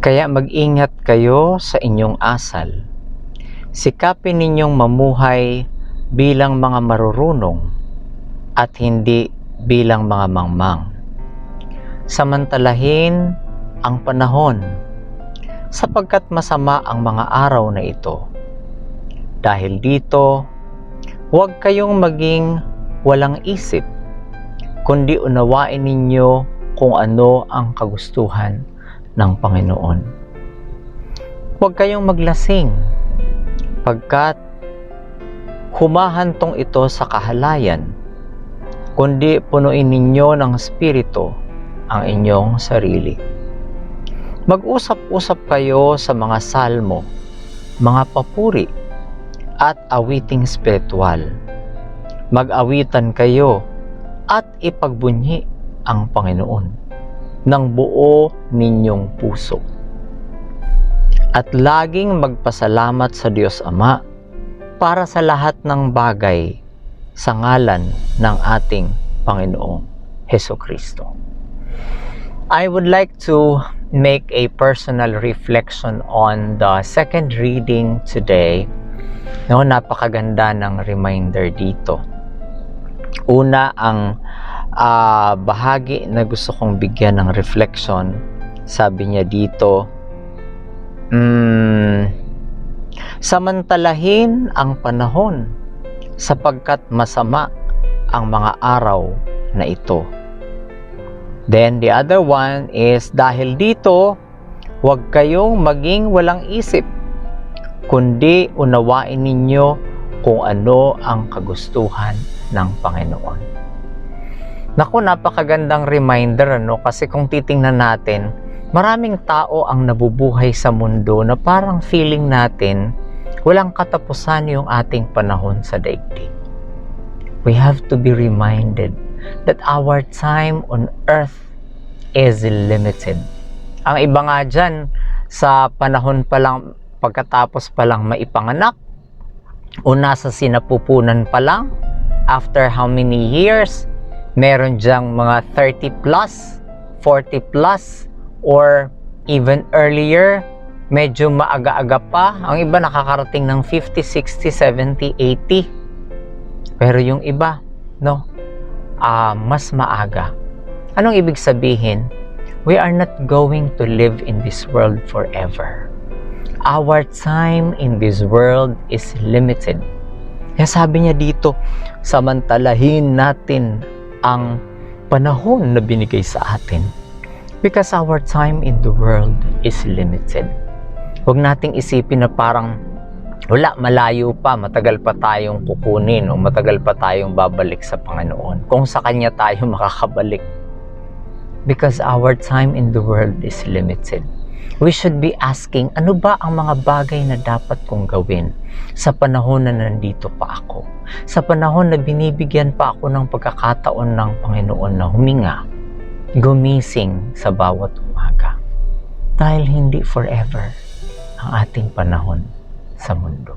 Kaya mag-ingat kayo sa inyong asal. Sikapin ninyong mamuhay bilang mga marurunong at hindi bilang mga mangmang. Samantalahin ang panahon, sapagkat masama ang mga araw na ito. Dahil dito, huwag kayong maging walang isip, kundi unawain ninyo kung ano ang kagustuhan ng Panginoon. Huwag kayong maglasing, pagkat humahantong ito sa kahalayan, kundi punuin ninyo ng Espiritu ang inyong sarili. Mag-usap-usap kayo sa mga salmo, mga papuri, at awiting spiritual. Mag-awitan kayo at ipagbunyi ang Panginoon ng buo ninyong puso. At laging magpasalamat sa Diyos Ama para sa lahat ng bagay sa ngalan ng ating Panginoong Hesukristo. I would like to make a personal reflection on the second reading today. No, napakaganda ng reminder dito. Una, ang bahagi na gusto kong bigyan ng reflection, sabi niya dito, samantalahin ang panahon sapagkat masama ang mga araw na ito. Then the other one is, dahil dito, huwag kayong maging walang isip, kundi unawain ninyo kung ano ang kagustuhan ng Panginoon. Naku, napakagandang reminder, kasi kung titingnan natin, maraming tao ang nabubuhay sa mundo na parang feeling natin walang katapusan yung ating panahon sa daigdig. We have to be reminded that our time on earth is limited. Ang iba nga dyan, sa panahon pa lang, pagkatapos pa lang maipanganak, o nasa sinapupunan pa lang, after how many years, meron dyang mga 30 plus, 40 plus, or even earlier, medyo maaga-aga pa. Ang iba nakakarating ng 50, 60, 70, 80. Pero yung iba, mas maaga. Anong ibig sabihin? We are not going to live in this world forever. Our time in this world is limited. Kaya sabi niya dito, samantalahin natin ang panahon na binigay sa atin. Because our time in the world is limited. Huwag nating isipin na parang malayo pa, matagal pa tayong kukunin o matagal pa tayong babalik sa Panginoon kung sa Kanya tayo makakabalik. Because our time in the world is limited. We should be asking, ano ba ang mga bagay na dapat kong gawin sa panahon na nandito pa ako? Sa panahon na binibigyan pa ako ng pagkakataon ng Panginoon na huminga, gumising sa bawat umaga. Dahil hindi forever ang ating panahon sa mundo.